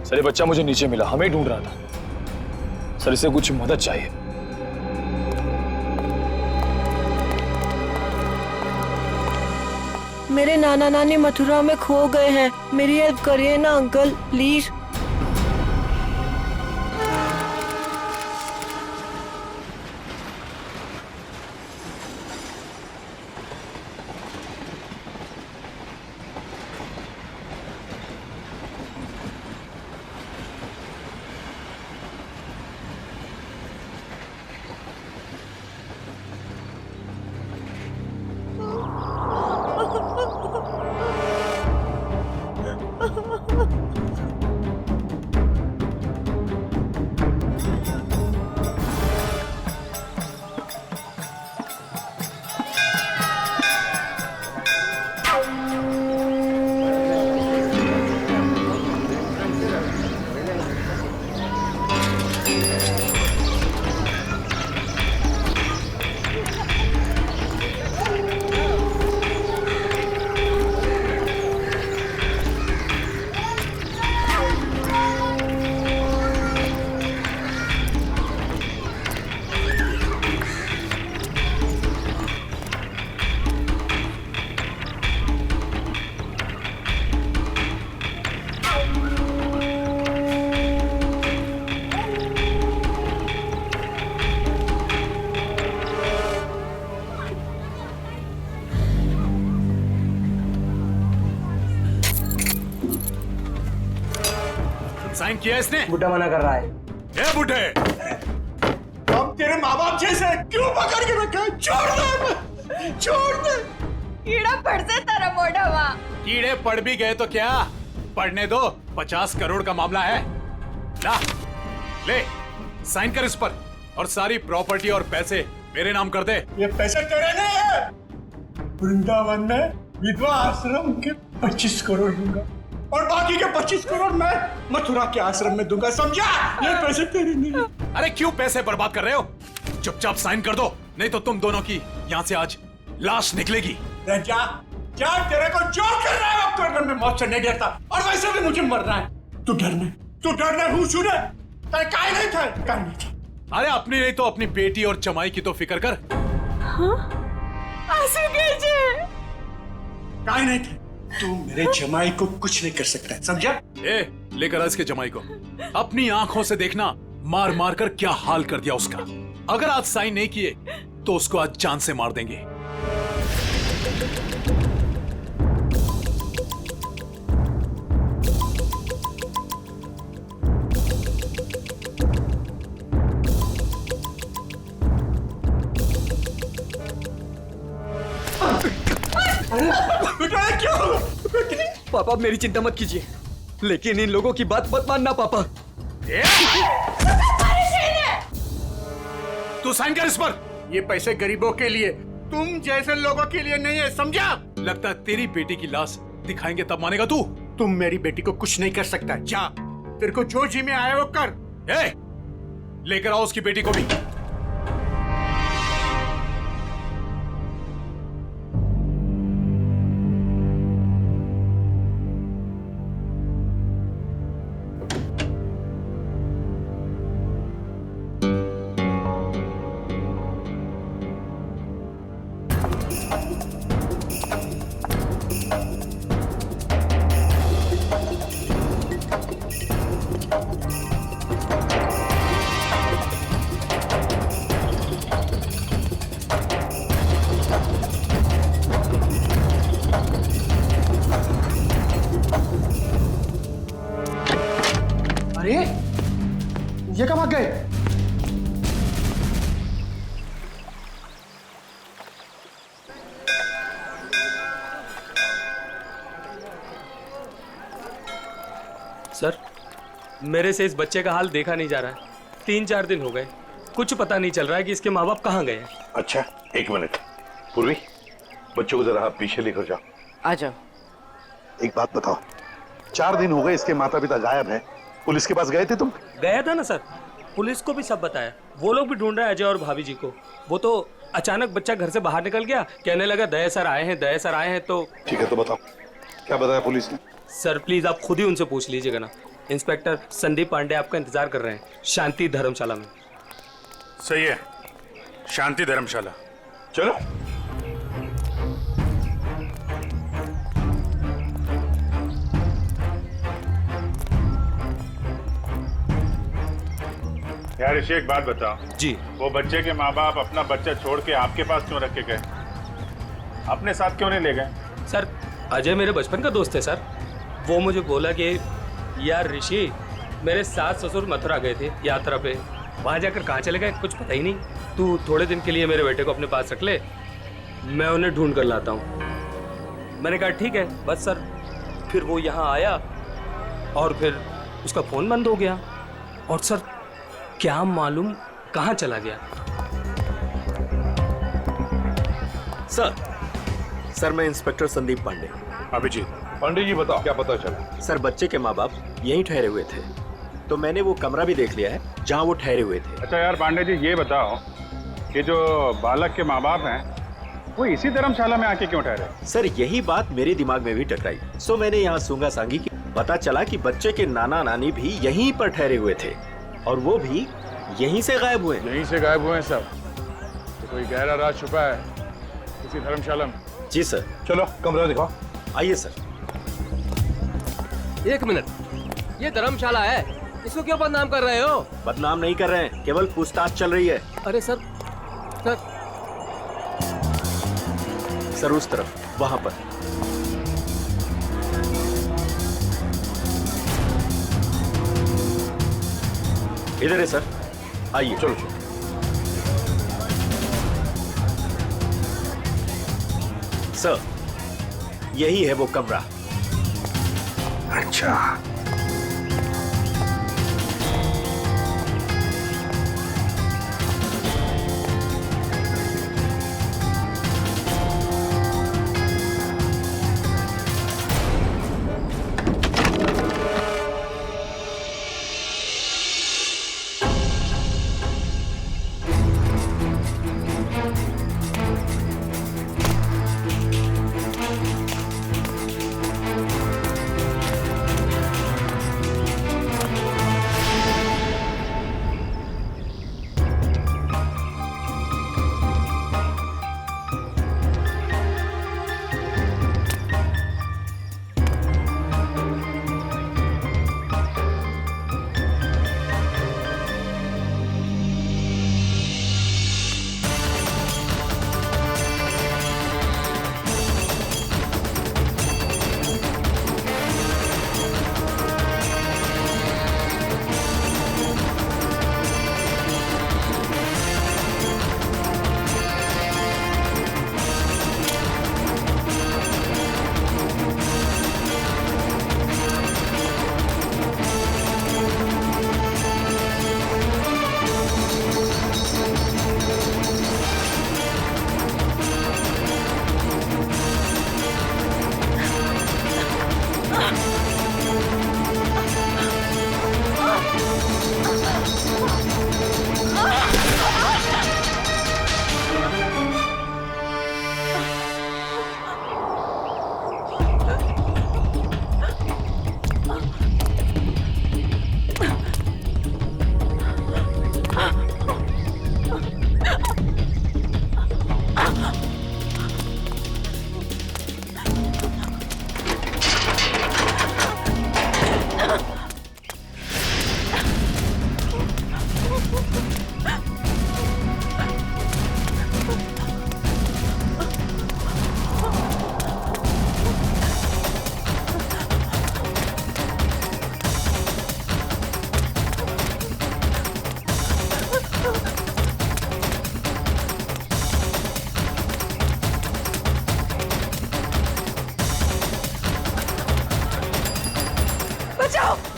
Sir ये बच्चा मुझे नीचे मिला, हमें ढूंढ रहा था। सर इसे कुछ मदद चाहिए। मेरे नाना नानी मथुरा में खो गए हैं, मेरी हेल्प करिए ना अंकल प्लीज। साइन किया इसने? बुड्ढा मना कर रहा है। ए बुड्ढे, हम तेरे माँ बाप जैसे क्यों पकड़ के रखा है? छोड़ दे, छोड़ दे। कीड़ा पड़ से तेरा मोढ़ा। कीड़े पड़ भी गए तो क्या, पढ़ने दो। 50 करोड़ का मामला है। ला, ले साइन कर इस पर और सारी प्रॉपर्टी और पैसे मेरे नाम कर दे। ये पैसे तेरे नहीं है। वृंदावन में विधवा आश्रम के 25 करोड़ दूंगा और बाकी के 25 करोड़ मैं मथुरा के आश्रम में दूंगा, समझा? ये पैसे तेरे नहीं है। अरे क्यों पैसे बर्बाद कर रहे हो? चुपचाप साइन कर दो, नहीं तो तुम दोनों की यहाँ से आज लाश निकलेगी। जा, जा, तेरे को जो कर रहा है वो करने में मौत से नहीं डरता, और वैसे भी मुझे मरना है। तू डरना हूँ सुने, तेरे काय नहीं था। अरे अपनी नहीं तो अपनी बेटी और जमाई की तो फिक्र कर। आंसू कीजिए। काय नहीं था। तू मेरे जमाई को कुछ नहीं कर सकता, समझा? ए, लेकर आ इसके जमाई को। अपनी आंखों से देखना मार मार कर क्या हाल कर दिया उसका। अगर आज साइन नहीं किए तो उसको आज जान से मार देंगे। पापा मेरी चिंता मत कीजिए, लेकिन इन लोगों की बात मत मानना पापा। तू साइन कर इस पर। ये पैसे गरीबों के लिए, तुम जैसे लोगों के लिए नहीं है, समझा? लगता है तेरी बेटी की लाश दिखाएंगे तब मानेगा तू। तुम मेरी बेटी को कुछ नहीं कर सकता। जा, तेरे को जो जी में आया वो कर। ए, लेकर आओ उसकी बेटी को भी। अरे ये कब आ गए? सर, मेरे से इस बच्चे का हाल देखा नहीं जा रहा है। 3-4 दिन हो गए, कुछ पता नहीं चल रहा है कि इसके माँ बाप कहाँ गए हैं। अच्छा, एक मिनट। पूर्वी, बच्चों को जरा आप पीछे लेकर जाओ। आ जाओ। एक बात बताओ, 4 दिन हो गए इसके माता पिता गायब हैं। पुलिस के पास गए थे तुम? गया था ना सर, पुलिस को भी सब बताया। वो लोग भी ढूंढ रहे हैं अजय और भाभी जी को। वो तो अचानक बच्चा घर से बाहर निकल गया, कहने लगा दया सर आए हैं, दया सर आए हैं। तो ठीक है, तो बताओ क्या बताया पुलिस ने? सर प्लीज आप खुद ही उनसे पूछ लीजिएगा ना। इंस्पेक्टर संदीप पांडे आपका इंतजार कर रहे हैं शांति धर्मशाला में। सही है, शांति धर्मशाला। चलो। यार ऋषि, एक बात बताओ जी। वो बच्चे के माँ बाप अपना बच्चा छोड़ के आपके पास क्यों रख के गए? अपने साथ क्यों नहीं ले गए? सर अजय मेरे बचपन का दोस्त है सर। वो मुझे बोला कि यार ऋषि, मेरे सास ससुर मथुरा गए थे यात्रा पे, वहाँ जाकर कहाँ चले गए कुछ पता ही नहीं, तू थोड़े दिन के लिए मेरे बेटे को अपने पास रख ले, मैं उन्हें ढूंढ कर लाता हूँ। मैंने कहा ठीक है बस सर। फिर वो यहाँ आया और फिर उसका फ़ोन बंद हो गया और सर क्या मालूम कहाँ चला गया। सर मैं इंस्पेक्टर संदीप पांडे। अभिजीत। पंडित जी बताओ, क्या पता चला? सर बच्चे के माँ बाप यहीं ठहरे हुए थे, तो मैंने वो कमरा भी देख लिया है जहाँ वो ठहरे हुए थे। अच्छा यार पांडे जी, ये बताओ कि जो बालक के माँ बाप हैं वो इसी धर्मशाला में आके क्यों ठहरे? सर यही बात मेरे दिमाग में भी टकराई, सो मैंने यहाँ सूंगा सांगी की। पता चला कि बच्चे के नाना नानी भी यहीं पर ठहरे हुए थे और वो भी यहीं से गायब हुए। यहीं से गायब हुए हैं सब? तो कोई गहरा राज छुपा है इसी धर्मशाला में। जी सर। चलो कमरा दिखाओ। आइए सर। एक मिनट, ये धर्मशाला है, इसको क्यों बदनाम कर रहे हो? बदनाम नहीं कर रहे हैं, केवल पूछताछ चल रही है। अरे सर सर उस तरफ, वहां पर। इधर है सर, आइए। चलो चलो। सर यही है वो कमरा। अच्छा,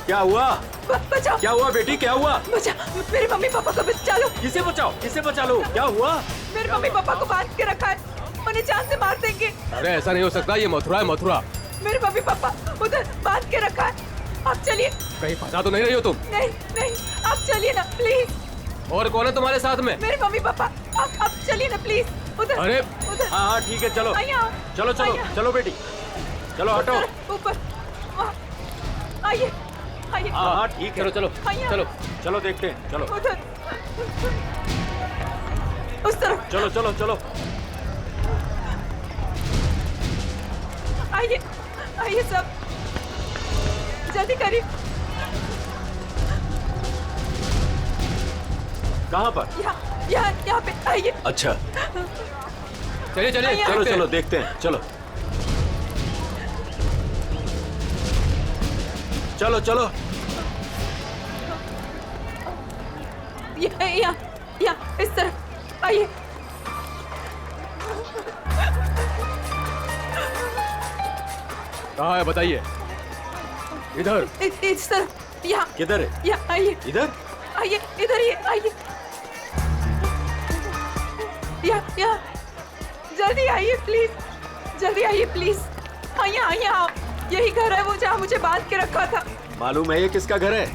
क्या हुआ? बचाओ, क्या हुआ बेटी, क्या हुआ? बचाओ, मेरे मम्मी पापा को बचा लो। किसे बचाओ, किसे बचा लो? क्या हुआ? मेरे मम्मी पापा को बांध के रखा है, उन्हें जान से मार देंगे। अरे ऐसा नहीं हो सकता, ये मथुरा है मथुरा। मेरे मम्मी पापा उधर बांध के रखा है, आप चलिए। कहीं फंसा तो नहीं रही हो तुम? नहीं नहीं, आप चलिए ना प्लीज। और कौन है तुम्हारे साथ में? मेरे मम्मी पापा, आप चलिए ना प्लीज उधर। अरे उधर। हाँ हाँ ठीक है, चलो आइए आओ। चलो चलो आइए। चलो बेटी, चलो हटो। ऊपर वहाँ। आइए आइए। हाँ हाँ ठीक है। चलो चलो आइए। चलो। चलो देखते हैं, चलो उधर, उस तरफ। चलो चलो चलो। आइए आइए सब, जल्दी करिए। कहाँ पर? यहाँ पे आइए। अच्छा चलिए चलिए आइए। चलो देखते हैं। चलो देखते हैं, चलो चलो चलो। यहाँ इस तरफ आइए। कहाँ है बताइए। इधर। इस तरफ, यहाँ किधर है? यहाँ आइए। इधर? आइए इधर ही आइए। यहाँ जल्दी आइए प्लीज, जल्दी आइए प्लीज। आइए आओ, यही घर है वो जहाँ मुझे बांध के रखा था। मालूम है ये किसका घर है?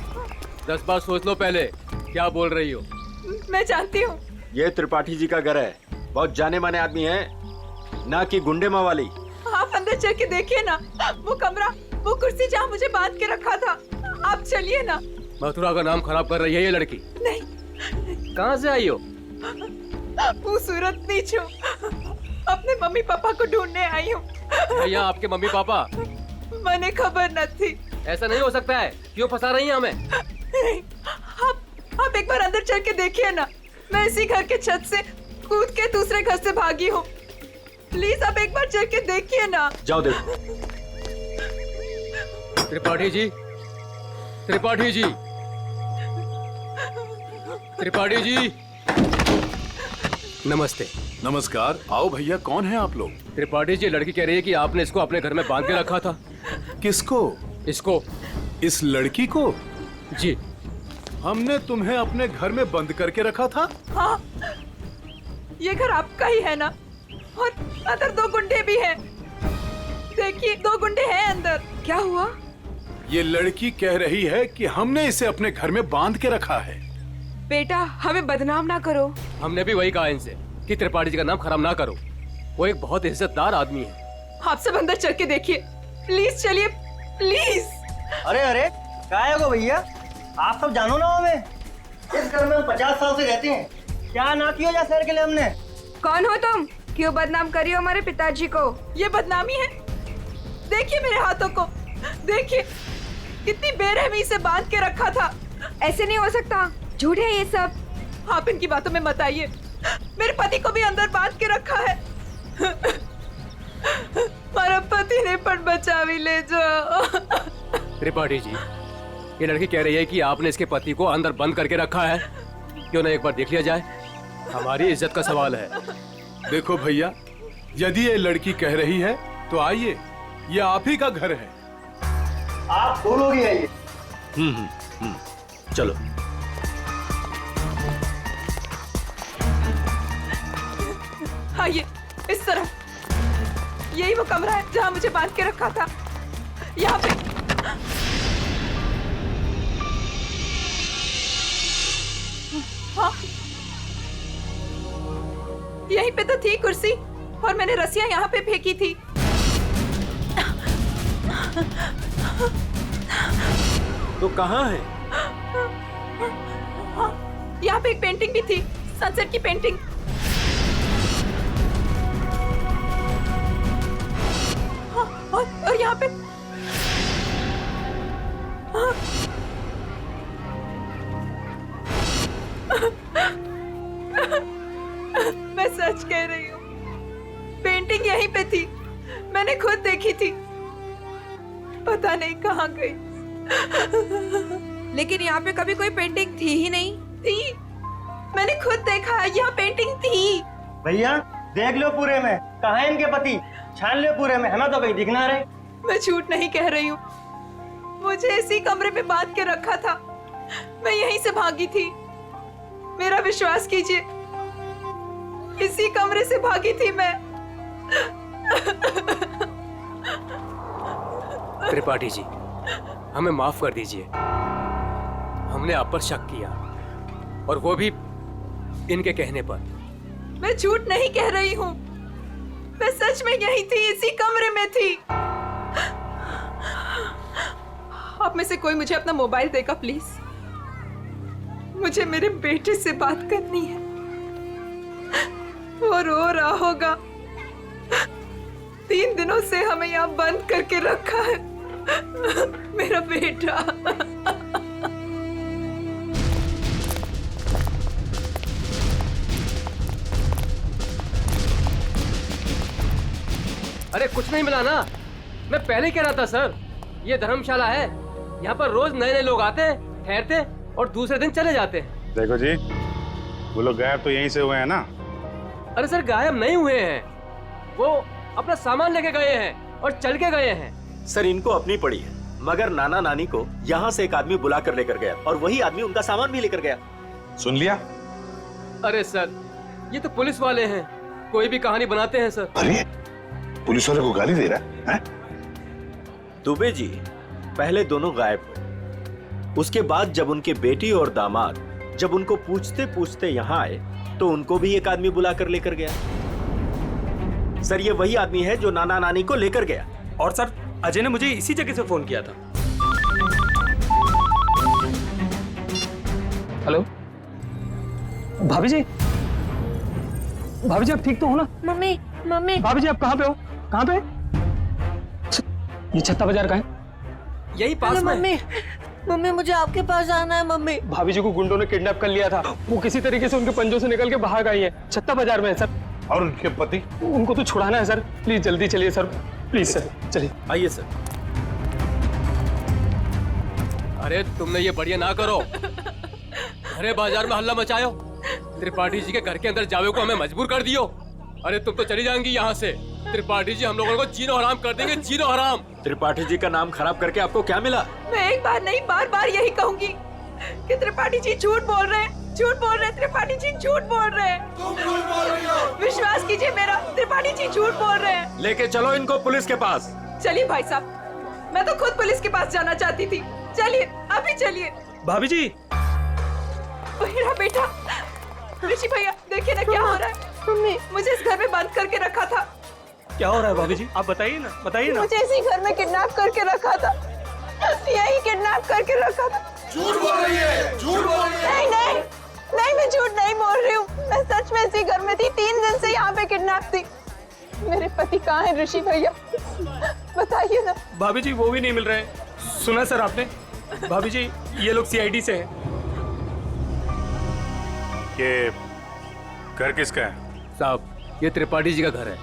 10 बार सोच लो पहले क्या बोल रही हो। मैं जानती हूँ। ये त्रिपाठी जी का घर है। बहुत जाने माने आदमी है, ना कि गुंडे मवाली। आप अंदर चल के देखिए ना, वो कमरा, वो कुर्सी जहाँ मुझे बांध के रखा था। आप चलिए ना। मथुरा का नाम खराब कर रही है ये लड़की। नहीं। कहाँ से आई हो? वो सूरत नीच हूँ, अपने मम्मी पापा को ढूंढने आई हूँ। भैया आपके मम्मी पापा? मैंने खबर न थी। ऐसा नहीं हो सकता है, क्यों फंसा रही हैं हमें? नहीं, आप एक बार अंदर चल के देखिए ना। मैं इसी घर के छत से कूद के दूसरे घर से भागी हूँ। प्लीज आप एक बार चल के देखिए ना। जाओ देखो। त्रिपाठी जी, त्रिपाठी जी, त्रिपाठी जी, नमस्ते। नमस्कार। आओ भैया, कौन है आप लोग? त्रिपाठी जी, लड़की कह रही है कि आपने इसको अपने घर में बांध के रखा था। किसको? इसको। इस लड़की को? जी। हमने तुम्हें अपने घर में बंद करके रखा था? हाँ, ये घर आपका ही है ना? और अंदर 2 गुंडे भी हैं। देखिए 2 गुंडे हैं अंदर। क्या हुआ? ये लड़की कह रही है कि हमने इसे अपने घर में बांध के रखा है। बेटा हमें बदनाम ना करो। हमने भी वही कहा इनसे कि त्रिपाठी जी का नाम खराब ना करो। वो एक बहुत इज्जतदार आदमी है। आप सब अंदर चल के देखिए, प्लीज चलिए प्लीज। अरे काय हो भैया, आप सब जानो ना हमें। इस घर में हम 50 साल से रहते हैं। क्या ना किया जा शहर के लिए हमने। कौन हो तुम? क्यों बदनाम करियो हमारे पिताजी को? ये बदनामी है? देखिए मेरे हाथों को, देखिए कितनी बेरहमी से बांध के रखा था। ऐसे नहीं हो सकता, झूठ है ये सब। आप इनकी बातों में मत आइए। मेरे पति को भी अंदर बांध के रखा है। हमारा पति ने पण बचा भी ले जाओ। त्रिपाठी जी, ये लड़की कह रही है कि आपने इसके पति को अंदर बंद करके रखा है। क्यों ना एक बार देख लिया जाए? हमारी इज्जत का सवाल है। देखो भैया, यदि ये लड़की कह रही है तो आइए, ये आप ही का घर है। आप 2 लोग ही आइए। चलो। आइए इस तरफ। यही वो कमरा है जहाँ मुझे बांध के रखा था। यहाँ पे। हाँ, यहीं पे तो थी कुर्सी और मैंने रस्सियाँ यहाँ पे फेंकी थी। तो कहाँ है? हाँ, यहाँ पे एक पेंटिंग भी थी, सनसेट की पेंटिंग। हाँ, और यहाँ पे हाँ। मैं सच कह रही हूँ, पेंटिंग यहीं पे थी। मैंने खुद देखी थी, पता नहीं कहाँ गई। लेकिन यहाँ पे कभी कोई पेंटिंग थी ही नहीं। थी, मैंने खुद देखा है, यहाँ पेंटिंग थी। भैया देख लो पूरे में, कहाँ है इनके पति? छान लो पूरे में, हमें तो कहीं दिख ना रहे। मैं झूठ नहीं कह रही हूँ, मुझे इसी कमरे में बांध के रखा था। मैं यहीं से भागी थी, मेरा विश्वास कीजिए, इसी कमरे से भागी थी मैं। त्रिपाठी जी, हमें माफ कर दीजिए। हमने आप पर शक किया, और वो भी इनके कहने पर। मैं झूठ नहीं कह रही हूँ, मैं सच में यहीं थी, इसी कमरे में थी। आप में से कोई मुझे अपना मोबाइल देगा प्लीज। मुझे मेरे बेटे से बात करनी है। वो रो रहा होगा। 3 दिनों से हमें यहाँ बंद करके रखा है। मेरा बेटा। अरे कुछ नहीं मिला ना, मैं पहले ही कह रहा था सर, ये धर्मशाला है, यहाँ पर रोज नए नए लोग आते हैं, ठहरते और दूसरे दिन चले जाते हैं। देखो जी, वो लोग गायब तो यहीं से हुए हैं ना? अरे सर गायब नहीं हुए हैं, वो अपना सामान लेके गए हैं और चल के गए हैं। सर इनको अपनी पड़ी है, मगर नाना नानी को यहाँ से एक आदमी बुला कर लेकर गया और वही आदमी उनका सामान भी लेकर गया। सुन लिया? अरे सर ये तो पुलिस वाले हैं, कोई भी कहानी बनाते हैं सर। अरे पुलिस वाले को गाली दे रहा है? दुबे जी, पहले दोनों गायब हुए, उसके बाद जब उनके बेटी और दामाद जब उनको पूछते पूछते यहाँ आए तो उनको भी एक आदमी बुला कर लेकर गया। सर ये वही आदमी है जो नाना नानी को लेकर गया। और सर अजय ने मुझे इसी जगह से फोन किया था। हेलो भाभी जी, भाभी जी आप ठीक तो हो ना? Mummy mummy. भाभी जी आप कहाँ पे हो? कहाँ पे? ये छत्ता बाजार का है, यही पास में। मम्मी मम्मी मुझे आपके पास आना है मम्मी। भाभी जी को गुंडों ने किडनैप कर लिया था, वो किसी तरीके से उनके पंजों से निकल के भाग आई है, छत्ता बाजार में है सर। और उनके पति? उनको तो छुड़ाना है सर, प्लीज जल्दी चलिए सर, प्लीज सर चलिए। आइए सर। अरे तुमने ये बढ़िया ना करो, अरे बाजार में हल्ला मचायो, त्रिपाठी जी के घर के अंदर जावे को हमें मजबूर कर दियो। अरे तुम तो चली जाएंगी यहाँ से, त्रिपाठी जी हम लोगों को जीनो हराम कर देंगे, जीनो हराम। त्रिपाठी जी का नाम खराब करके आपको क्या मिला? मैं एक बार नहीं बार बार यही कहूंगी कि त्रिपाठी जी झूठ बोल रहे हैं, झूठ बोल रहे हैं, त्रिपाठी जी झूठ बोल रहे हैं। तुम झूठ बोल रही हो। विश्वास कीजिए मेरा, त्रिपाठी जी झूठ बोल रहे हैं। लेके चलो इनको पुलिस के पास। चलिए भाई साहब, मैं तो खुद पुलिस के पास जाना चाहती थी। चलिए अभी चलिए। भाभी जी। मेरा बेटा ऋषि भैया, देखिए ना क्या हो रहा है। मम्मी मुझे इस घर में बंद करके रखा था। क्या हो रहा है भाभी जी, आप बताइए ना, बताइए ना। मुझे इसी घर में किडनैप करके रखा था, यही किडनैप करके रखा था। झूठ बोल रही है, झूठ बोल रही है। नहीं नहीं नहीं, मैं झूठ नहीं बोल रही हूँ, मैं सच में इसी घर में थी। 3 दिन से यहाँ पे किडनैप थी। मेरे पति कहाँ है ऋषि भैया, बताइए ना। भाभी जी वो भी नहीं मिल रहे। सुना सर आपने? भाभी जी ये लोग सीआईडी से हैं। ये घर किसका है? साहब ये त्रिपाठी जी का घर है।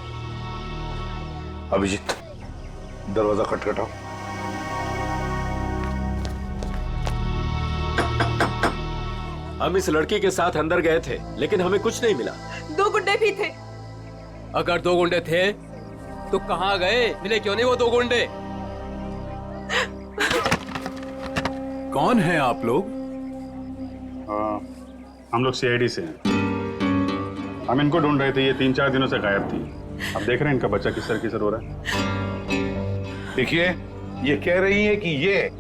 अभिजीत दरवाजा खटखटाओ। हम इस लड़की के साथ अंदर गए थे लेकिन हमें कुछ नहीं मिला। 2 गुंडे भी थे। अगर 2 गुंडे थे तो कहाँ गए? मिले क्यों नहीं वो 2 गुंडे? कौन है आप लोग? हम लोग सीआईडी से हैं। हम इनको ढूंढ रहे थे, ये 3-4 दिनों से गायब थी। अब देख रहे हैं इनका बच्चा किसर हो रहा है। देखिए ये कह रही है कि ये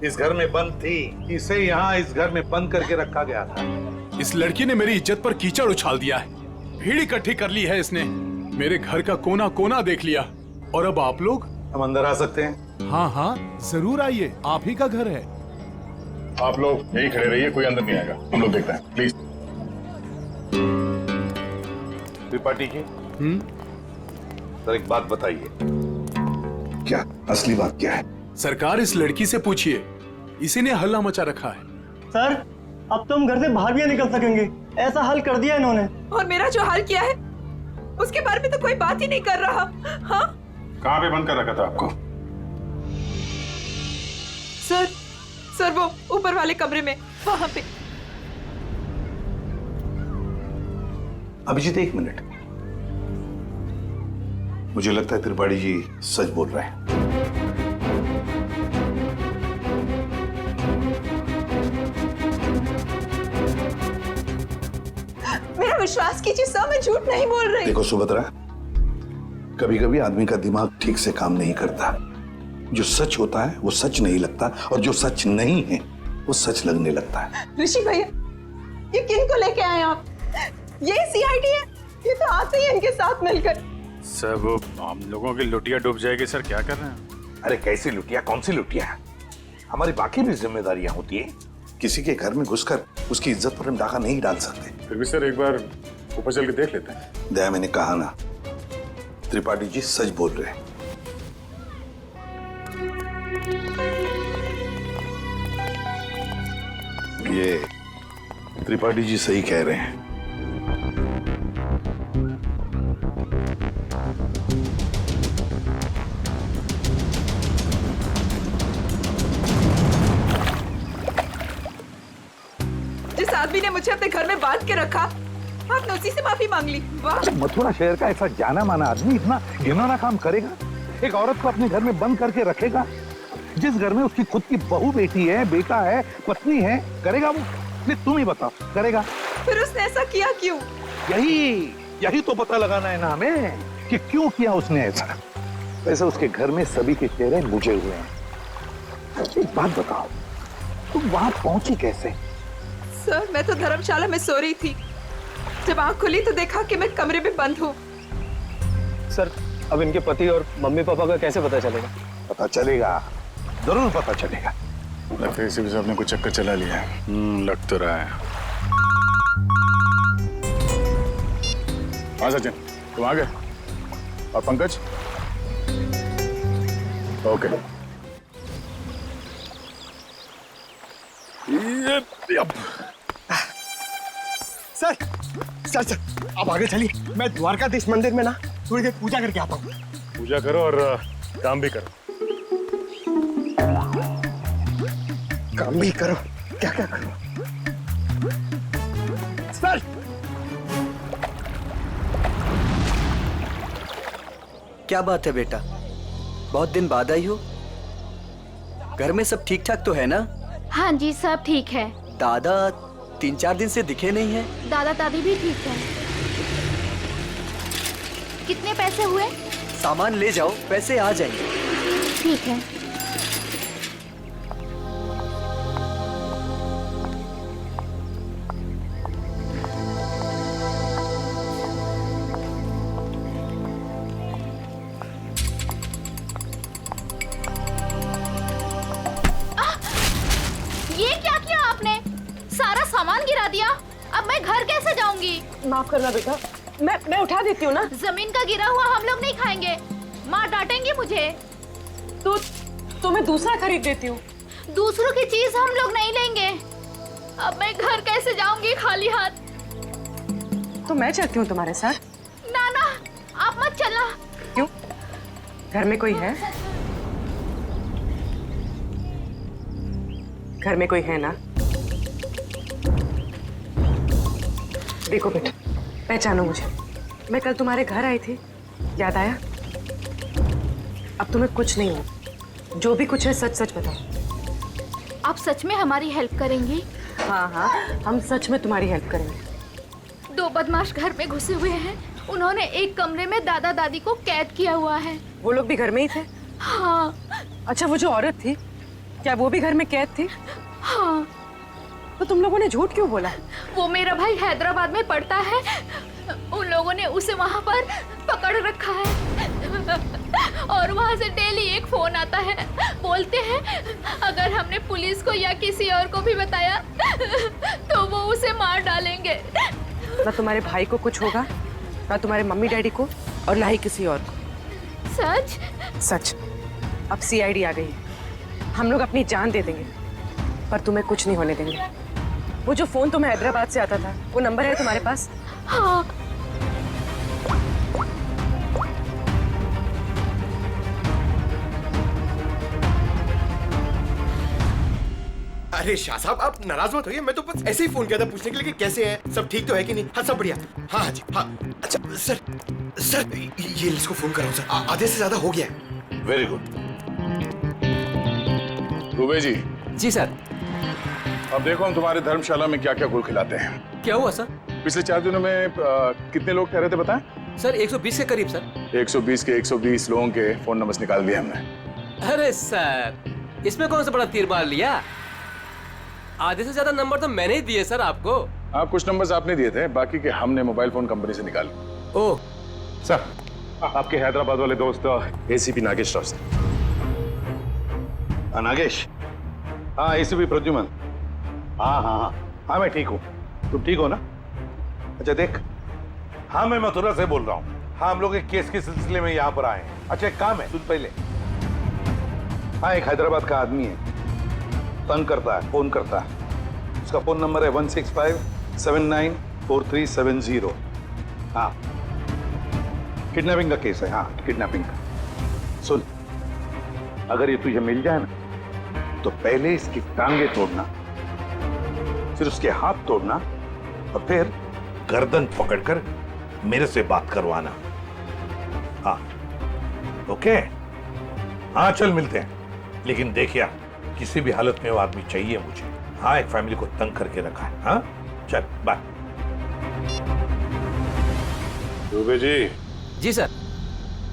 इस घर में बंद थी, इसे यहाँ इस घर में बंद करके रखा गया था। इस लड़की ने मेरी इज्जत पर कीचड़ उछाल दिया है, भीड़ इकट्ठी कर ली है इसने, मेरे घर का कोना कोना देख लिया। और अब आप लोग? हम अंदर आ सकते हैं? हाँ हाँ जरूर आइए, आप ही का घर है। आप लोग यही खड़े रहिए, कोई अंदर नहीं आएगा, हम लोग देखते हैं प्लीज। त्रिपाठी जी सर एक बात बताइए, क्या असली बात क्या है? सरकार इस लड़की से पूछिए, इसी ने हल्ला मचा रखा है। सर अब तो हम घर से बाहर भी नहीं निकल सकेंगे, ऐसा हाल कर दिया इन्होंने। और मेरा जो हाल किया है उसके बारे में तो कोई बात ही नहीं कर रहा। हाँ कहाँ पे बंद कर रखा था आपको? सर वो ऊपर वाले कमरे में, वहां पे। अभिजीत एक मिनट, मुझे लगता है त्रिपाठी जी सच बोल रहे हैं। मेरा विश्वास कीजिए सर, मैं झूठ नहीं बोल रही। देखो सुभद्रा, कभी कभी आदमी का दिमाग ठीक से काम नहीं करता। जो सच होता है वो सच नहीं लगता, और जो सच नहीं है वो सच लगने लगता है। ऋषि भैया ये किन को लेके आए आप? ये सीआईडी है, ये तो आते ही इनके साथ मिलकर। सर वो हम लोगों की लुटिया डूब जाएगी। सर क्या कर रहे हैं? अरे कैसी लुटिया, कौन सी लुटिया? हमारी बाकी भी जिम्मेदारियां होती है। किसी के घर में घुसकर उसकी इज्जत पर हम डाका नहीं डाल सकते। फिर भी सर एक बार ऊपर चल के देख लेते हैं। दया, मैंने कहा ना, त्रिपाठी जी सच बोल रहे हैं। ये त्रिपाठी जी सही कह रहे हैं। जिस आदमी ने मुझे अपने घर में बांध के रखा, आपने उसी से माफी मांग ली। वाह! मथुरा शहर का ऐसा जाना माना आदमी इतना घिनौना काम करेगा? एक औरत को अपने घर में बंद करके रखेगा? जिस घर में उसकी खुद की बहू बेटी है, बेटा है, पत्नी है, करेगा वो? नहीं, तुम ही बताओ, करेगा? फिर उसने ऐसा किया क्यों? यही तो पता लगाना है ना हमें कि क्यों किया उसने ऐसा। वैसे उसके घर में सभी के चेहरे बुझे हुए हैं। एक बात बताओ, तुम वहां पहुंची कैसे? सर, मैं तो धर्मशाला में सो रही थी। जब आंख खुली तो देखा कि मैं कमरे में बंद हूँ। सर, अब इनके पति और मम्मी पापा का कैसे पता चलेगा? पता चलेगा, जरूर पता चलेगा। लगता है इसी वजह से आपने कुछ चक्कर चला लिया है। लग तो रहा है। हाँ सचिन, तुम आ गए? और Pankaj? Okay. Sir sir sir आप आगे चलिए, मैं द्वारकाधीश मंदिर में ना थोड़ी देर पूजा करके आता हूँ। पूजा करो और काम भी करो। काम भी करो? क्या क्या करो? सर, क्या बात है बेटा, बहुत दिन बाद आई हो? घर में सब ठीक ठाक तो है ना? हाँ जी, सब ठीक है। दादा 3-4 दिन से दिखे नहीं है। दादा दादी भी ठीक है। कितने पैसे हुए? सामान ले जाओ, पैसे आ जाएंगे। ठीक है। ये क्या किया आपने? सारा सामान गिरा दिया। अब मैं घर कैसे जाऊंगी? माफ करना बेटा, मैं उठा देती हूँ ना। जमीन का गिरा हुआ हम लोग नहीं खाएंगे, माँ डांटेंगी मुझे। तो मैं दूसरा खरीद देती हूँ। दूसरों की चीज हम लोग नहीं लेंगे। अब मैं घर कैसे जाऊंगी खाली हाथ? तो मैं चलती हूँ तुम्हारे साथ। ना ना, आप मत चलना। क्यों? घर में कोई है? घर में कोई है ना? देखो बेटा, पहचानो मुझे। मैं कल तुम्हारे घर आई थी, याद आया? अब तुम्हें कुछ नहीं हो। जो भी कुछ है सच सच बताओ। आप सच में हमारी हेल्प करेंगी? हाँ, हम सच में तुम्हारी हेल्प करेंगे। 2 बदमाश घर में घुसे हुए हैं। उन्होंने एक कमरे में दादा दादी को कैद किया हुआ है। वो लोग भी घर में ही थे? हाँ। अच्छा, वो जो औरत थी, क्या वो भी घर में कैद थी? हाँ। तो तुम लोगों ने झूठ क्यों बोला? वो मेरा भाई हैदराबाद में पढ़ता है। उन लोगों ने उसे वहाँ पर पकड़ रखा है और वहाँ से डेली एक फोन आता है। बोलते हैं अगर हमने पुलिस को या किसी और को भी बताया तो वो उसे मार डालेंगे। ना तुम्हारे भाई को कुछ होगा, ना तुम्हारे मम्मी डैडी को, और ना ही किसी और को। सच? सच। अब सीआईडी आ गई है। हम लोग अपनी जान दे देंगे, पर तुम्हें कुछ नहीं होने देंगे। वो जो फोन तुम्हें हैदराबाद से आता था, वो नंबर है तुम्हारे पास? हाँ। अरे शाह साहब, आप नाराज मत होइए। मैं तो बस ऐसे ही फोन किया था पूछने के लिए कि कैसे हैं, सब ठीक तो है कि नहीं। हाँ, सब बढ़िया। हाँ हाँ जी, हाँ। अच्छा सर ये इसको फोन कराओ सर, आधे से ज्यादा हो गया है। Very good. दुबे जी। जी सर। अब देखो हम तुम्हारे धर्मशाला में क्या क्या गुल खिलाते हैं। क्या हुआ सर? पिछले 4 दिनों में कितने लोग ठहरे थे बताएं? सर 120 के करीब सर। 120 के 120 लोगों के फोन नंबर निकाल दिए हमने। अरे सर, इसमें कौन सा बड़ा तीर मार लिया? आधे से ज्यादा नंबर तो मैंने ही दिए सर आपको। हाँ, कुछ नंबर्स आपने दिए थे, बाकी के हमने मोबाइल फोन कंपनी से निकाले। ओह सर, आपके हैदराबाद वाले दोस्त एसीपी नागेश राव। नागेश, हाँ एसीपी प्रद्युमन। हाँ हाँ हाँ हाँ मैं ठीक हूँ, तुम ठीक हो ना? अच्छा देख, हाँ मैं मथुरा से बोल रहा हूँ। हाँ हम लोग एक केस के सिलसिले में यहाँ पर आए हैं। अच्छा एक काम है, सुन पहले। हाँ एक हैदराबाद का आदमी है, तंग करता है, फोन करता है। उसका फोन नंबर है 165794370। हाँ किडनैपिंग का केस है। हाँ किडनैपिंग का। सुन, अगर ये तुझे मिल जाए ना तो पहले इसकी टांगे तोड़ना, फिर उसके हाथ तोड़ना और फिर गर्दन पकड़कर मेरे से बात करवाना। हाँ ओके? हाँ चल मिलते हैं, लेकिन देखिए किसी भी हालत में वो आदमी चाहिए मुझे। हाँ एक फैमिली को तंग करके रखा है। हाँ चल बाय। दुबे जी। जी सर।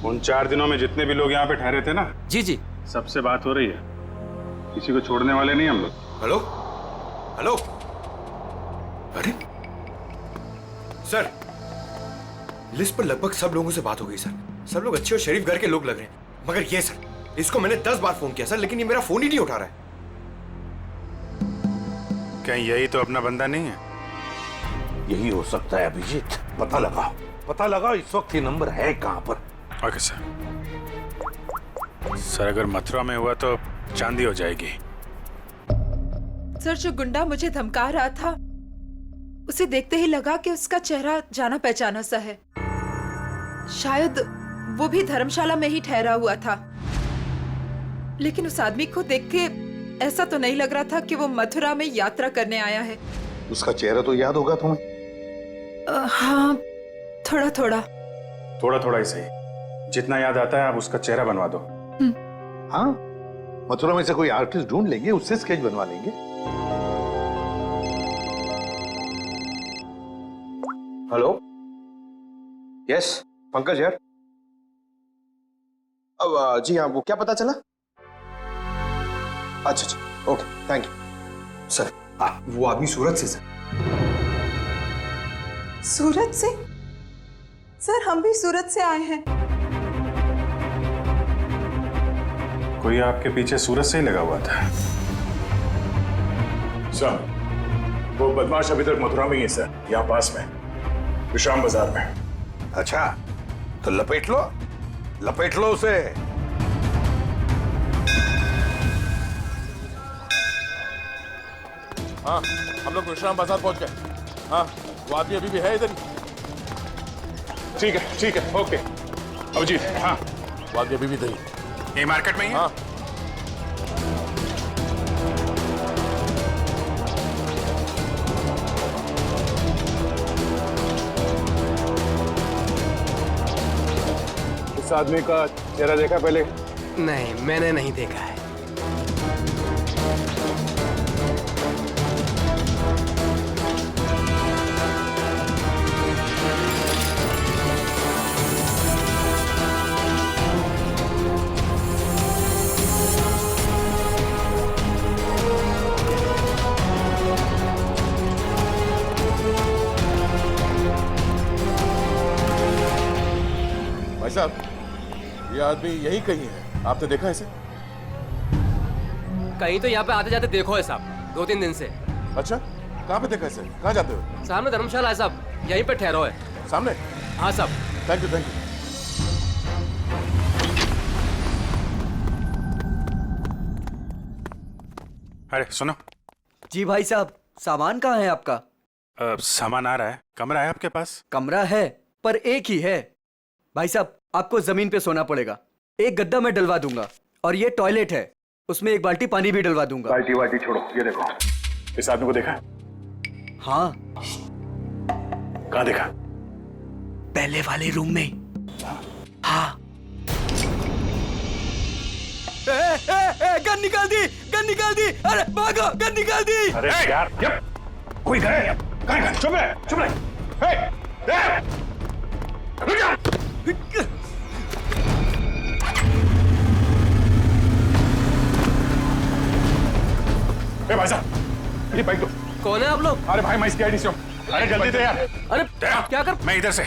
उन 4 दिनों में जितने भी लोग यहाँ पे ठहरे थे ना, जी जी, सबसे बात हो रही है। किसी को छोड़ने वाले नहीं हम लोग। हेलो हेलो, अरे सर, लिस्ट पर लगभग सब लोगों से बात हो गई सर। सब लोग अच्छे और शरीफ घर के लोग लग रहे हैं, मगर ये सर, इसको मैंने 10 बार फोन किया सर, लेकिन ये मेरा फोन ही नहीं उठा रहा है। कहीं यही तो अपना बंदा नहीं है? यही हो सकता है अभिजीत, पता लगाओ, पता लगाओ इस वक्त ये नंबर है कहां पर। Okay sir. सर अगर मथुरा में हुआ तो चांदी हो जाएगी। सर जो गुंडा मुझे धमका रहा था, उसे देखते ही लगा कि उसका चेहरा जाना पहचाना सा है। शायद वो भी धर्मशाला में ही ठहरा हुआ था, लेकिन उस आदमी को देख के ऐसा तो नहीं लग रहा था कि वो मथुरा में यात्रा करने आया है। उसका चेहरा तो याद होगा तुम्हें? हाँ थोड़ा थोड़ा। थोड़ा थोड़ा ही सही, जितना याद आता है आप उसका चेहरा बनवा दो। हाँ मथुरा में से कोई आर्टिस्ट ढूंढ लेंगे, उससे स्केच बनवा लेंगे। हेलो, यस पंकज यार। अब जी हाँ, वो क्या पता चला? अच्छा अच्छा, ओके थैंक यू सर। वो आदमी सूरत से सर। सूरत से? सर हम भी सूरत से आए हैं। कोई आपके पीछे सूरत से ही लगा हुआ था? सर वो बदमाश अभी तक मथुरा में ही है सर, यहाँ पास में विश्राम बाजार में। अच्छा तो लपेट लो, लपेट लो उसे। हाँ हम लोग विश्राम बाजार पहुंच गए। हाँ वो आदमी अभी भी है इधर ही। ठीक है ओके अभिजीत। हाँ वो आदमी अभी भी इधर ही। ये मार्केट में ही है? हाँ इस आदमी का चेहरा देखा पहले? नहीं मैंने नहीं देखा है। भाई साहब ये आदमी यही कहीं है, आपने देखा इसे? कहीं तो यहाँ पे आते जाते देखो है साहब, 2-3 दिन से। अच्छा कहाँ पे देखा इसे? कहाँ जाते हो? सामने धर्मशाला है साहब, यहीं पे ठहरो है। सामने? हाँ साहब। Thank you. अरे सुनो। जी भाई साहब, सामान कहाँ है आपका? सामान आ रहा है। कमरा है आपके पास? कमरा है पर एक ही है भाई साहब, आपको जमीन पे सोना पड़ेगा। एक गद्दा मैं डलवा दूंगा और ये टॉयलेट है, उसमें एक बाल्टी पानी भी डलवा दूंगा। बाल्टी छोड़ो, ये देखो इस आदमी को देखा? हाँ। कहाँ देखा? पहले वाले रूम में। हाँ। गन निकाल दी, गन निकाल दी। अरे भागो, गन निकाल दी। अरे यार कोई गए? चुप रहे, चुप रहे। भाई साहब ये बाइक दो। कौन है आप लोग? अरे भाई मैं इसकी आईडी से हूँ। अरे जल्दी दे यार। अरे क्या कर? मैं इधर से।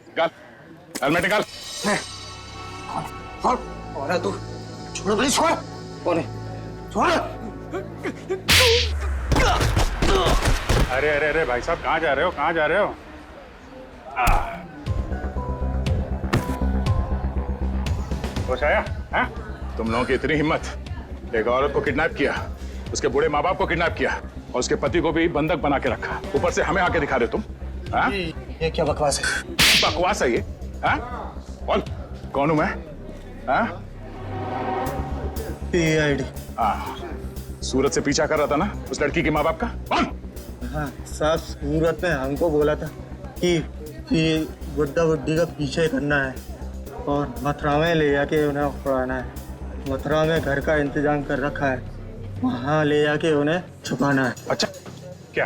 निकाल, हेलमेट निकाल। कौन है तू? छोड़ भाई, छोड़। कौन है? छोड़। अरे अरे अरे भाई साहब, कहाँ जा रहे हो, कहाँ जा रहे हो? होश आया? हाँ? तुम लोगों की इतनी हिम्मत, एक औरत को किडनैप किया, उसके बूढ़े माँ बाप को किडनैप किया और उसके पति को भी बंधक बना के रखा, ऊपर से हमें आके दिखा रहे तुम? हाँ? ये क्या बकवास है? बकवास है ये? हाँ? बोल, कौन हूं मैं? हाँ? PID। हाँ, सूरत से पीछा कर रहा था ना उस लड़की के माँ बाप का? कौन? हाँ साहब, सूरत ने हमको बोला था कि बुड्ढा बुड्ढी का पीछे करना है और मथुरा में ले जाके उन्हें उड़ाना है। मथुरा में घर का इंतजाम कर रखा है, वहाँ ले जाके उन्हें छुपाना है। अच्छा, क्या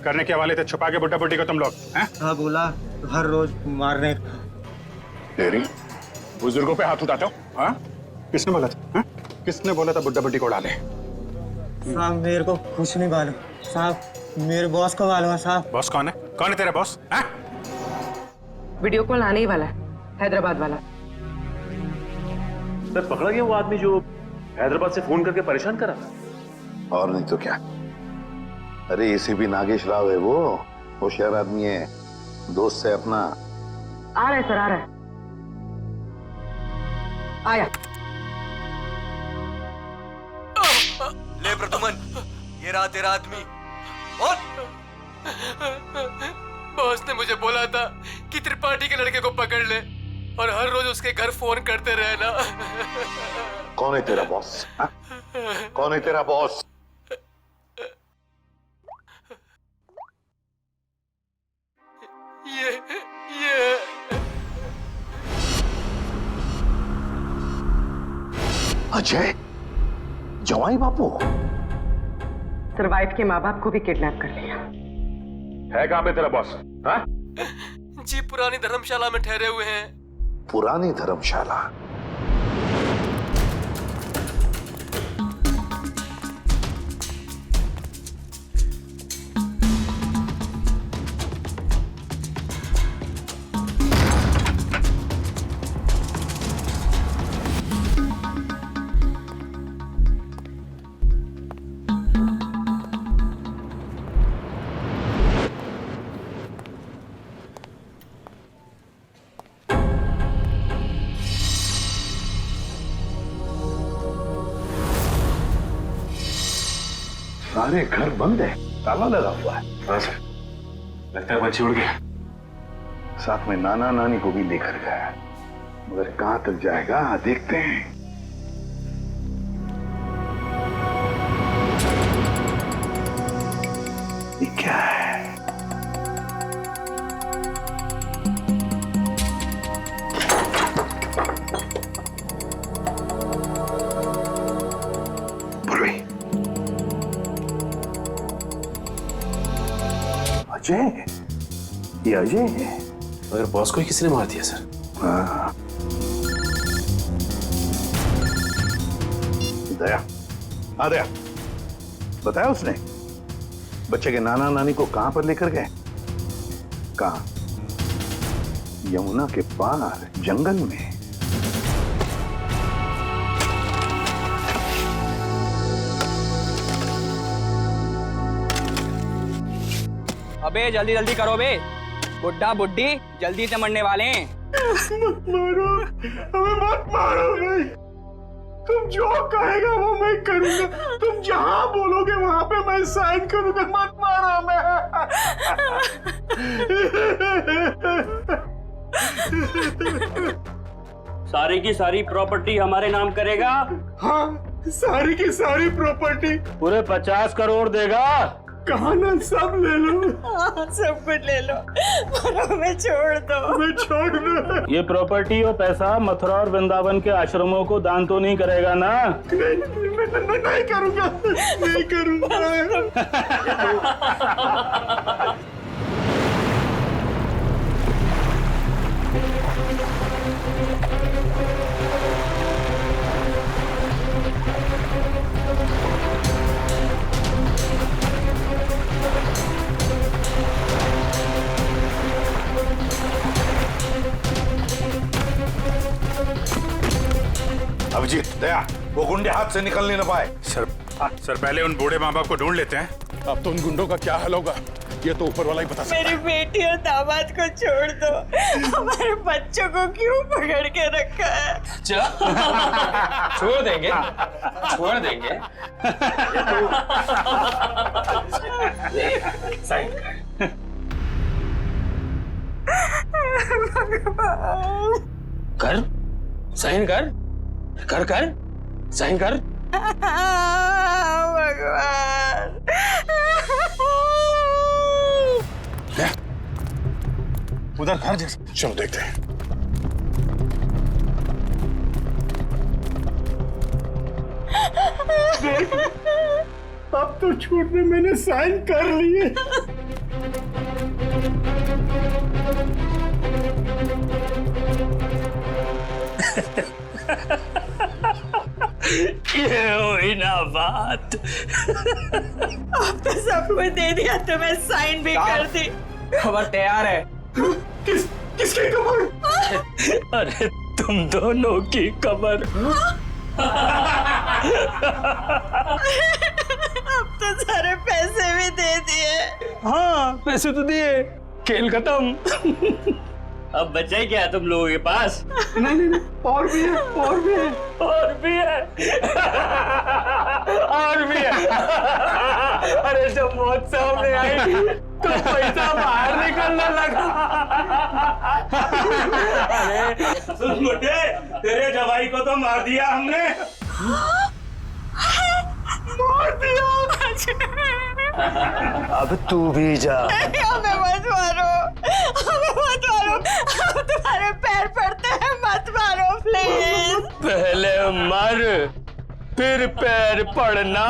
करने के वाले थे? छुपा के बुड्ढा बुड्ढी को तुम लोग? हैं? हाँ, बोला हर रोज मारने का। तेरी बुजुर्गों पे हाथ उठाते हो? हाँ? किसने बोला था? हाँ? किसने बोला था बुड्ढा बुड्ढी को उड़ा ले? साहब मेरे को कुछ नहीं मालूम साहब, मेरे बॉस को मालूम है साहब। बॉस कौन है? कौन है तेरा बॉस? हाँ? वीडियो कॉल आने ही वाला है, हैदराबाद वाला। सर, पकड़ा गया वो आदमी जो हैदराबाद से फोन करके परेशान करा था? और नहीं तो क्या। अरे ACP नागेश राव है वो, होशियार आदमी है, दोस्त है अपना। आ रहा है सर, आ रहा है। आया। ले प्रदुमन, ये रहा तेरा आदमी। और बॉस ने मुझे बोला था कि त्रिपाठी के लड़के को पकड़ ले और हर रोज उसके घर फोन करते रहना। कौन है तेरा बॉस? हाँ? कौन है तेरा बॉस? ये अजय, जवाई बापू। सर, वाइफ के माँ बाप को भी किडनैप कर लिया। है कहाँ पे तेरा बॉस? हाँ? जी पुरानी धर्मशाला में ठहरे हुए हैं। पुरानी धर्मशाला? सारे घर बंद है, ताला लगा हुआ है। हाँ सर, लगता है पंछी उड़ गया। साथ में नाना नानी को भी लेकर गया, मगर कहां तक जाएगा देखते हैं। ये क्या है? अजय, ये अजय है। मगर बॉस को ही किसी ने मार दिया सर। हाँ। दया, हाँ दया, बताया उसने बच्चे के नाना नानी को कहां पर लेकर गए? कहां? यमुना के पार जंगल में। अबे जल्दी जल्दी करो बे, बुड्ढा बुड्ढी जल्दी से मरने वाले हैं। मत मारो, हमें मत मारो भाई। तुम जो कहेगा वो मैं करूंगा, तुम जहां बोलोगे वहां पे मैं साइन करूंगा। मत मारो हमें। सारी की सारी प्रॉपर्टी हमारे नाम करेगा? हाँ, सारी की सारी प्रॉपर्टी। पूरे 50 करोड़ देगा? कहा ना, सब ले लो। सब कुछ ले लो, पर हमें छोड़ दो। हमें छोड़ दो। ये प्रॉपर्टी और पैसा मथुरा और वृंदावन के आश्रमों को दान तो नहीं करेगा ना? नहीं, मैं नहीं करूंगा, नहीं करूंगा। वो गुंडे हाथ से निकलने न पाए। सर पहले उन बूढ़े माँ बाप को ढूंढ लेते हैं। अब तो उन गुंडों का क्या हाल होगा ये तो ऊपर वाला ही बता सकता है। मेरी बेटी और दामाद को छोड़ दो, हमारे बच्चों को क्यों पकड़ के रखा है? छोड़ देंगे, छोड़ देंगे। साइन कर, साइन कर, कर कर, साइन कर। भगवान, उधर घर जैसा, चलो देखते हैं। अब तो छूट में मैंने साइन कर लिए। ये हुई ना बात। अब तो सब कुछ दे दिया तो मैं साइन भी कर दी। खबर तैयार है। किसकी खबर? अरे तुम दोनों की खबर। अब तो सारे पैसे भी दे दिए। हाँ पैसे तो दिए, खेल खत्म। अब बचा ही क्या है तुम लोगों के पास? नहीं, और भी है, और भी है, और भी है, और भी है। अरे जब मौत सामने आई तो पैसा बाहर निकलने लगा। अरे सुन मुझे, तेरे जवाई को तो मार दिया हमने। मार दिया? अब तू भी जा। हमें मत मारो, हमें मत मारो, हम तुम्हारे पैर पड़ते हैं, मत मारो प्लीज। पहले मर, फिर पैर पड़ना।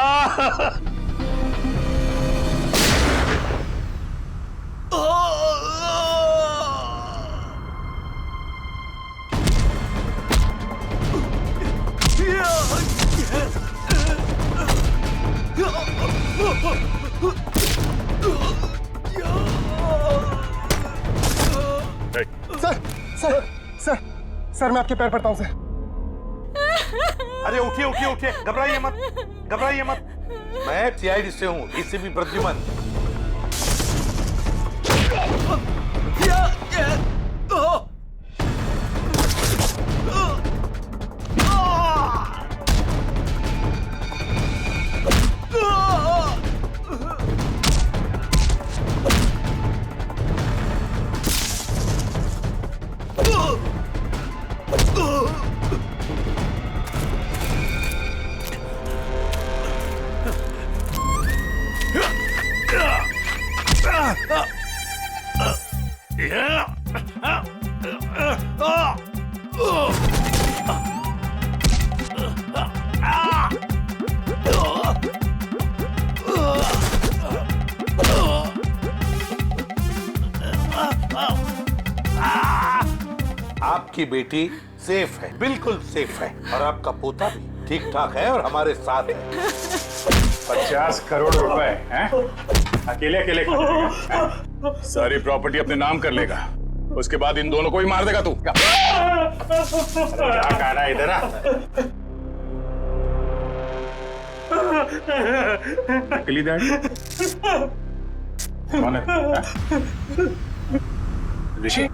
सर मैं आपके पैर पड़ता हूँ सर। अरे उठिए उठिए उठिए, घबराइए मत, घबराइए मत। मैं सीआईडी से हूँ, एसीपी प्रद्युमन। आपकी बेटी सेफ है, बिल्कुल सेफ है, और आपका पोता भी ठीक ठाक है और हमारे साथ है। 50 करोड़ रुपए हैं? अकेले अकेले खाएगा? सारी प्रॉपर्टी अपने नाम कर लेगा, उसके बाद इन दोनों को ही मार देगा तू। क्या कह रहा है? इधर आ। नकली डैडी कौन है? ऋषि?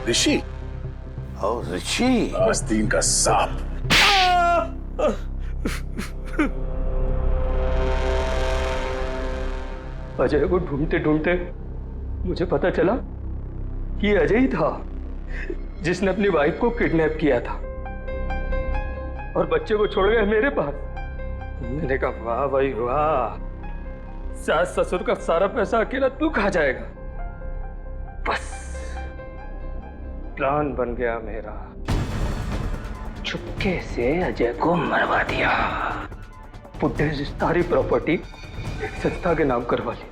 ऋषि? ओ ऋषि, आस्तीन का सांप। अजय को ढूंढते ढूंढते मुझे पता चला कि ये अजय ही था जिसने अपनी वाइफ को किडनैप किया था और बच्चे को छोड़ गया मेरे पास। मैंने कहा वाह भाई वाह, सास ससुर का सारा पैसा अकेला तू खा जाएगा। बस प्लान बन गया मेरा, चुपके से अजय को मरवा दिया। बुड्ढे से सारी प्रॉपर्टी एक संस्था के नाम करवा ली।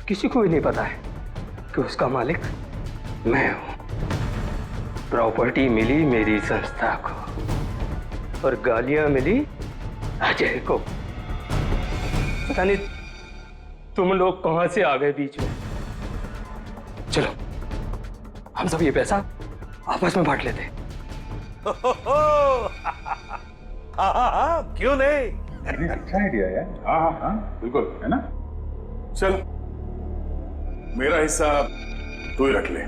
किसी को भी नहीं पता है कि उसका मालिक मैं हूं। प्रॉपर्टी मिली मेरी संस्था को और गालियां मिली अजय को। पता नहीं तुम लोग कहां से आ गए बीच में। चलो हम सब ये पैसा आपस में बांट लेते। हाँ, क्यों नहीं? अच्छा आइडिया है। हाँ हाँ हाँ बिल्कुल, है ना? चल, मेरा हिस्सा तू ही रख ले।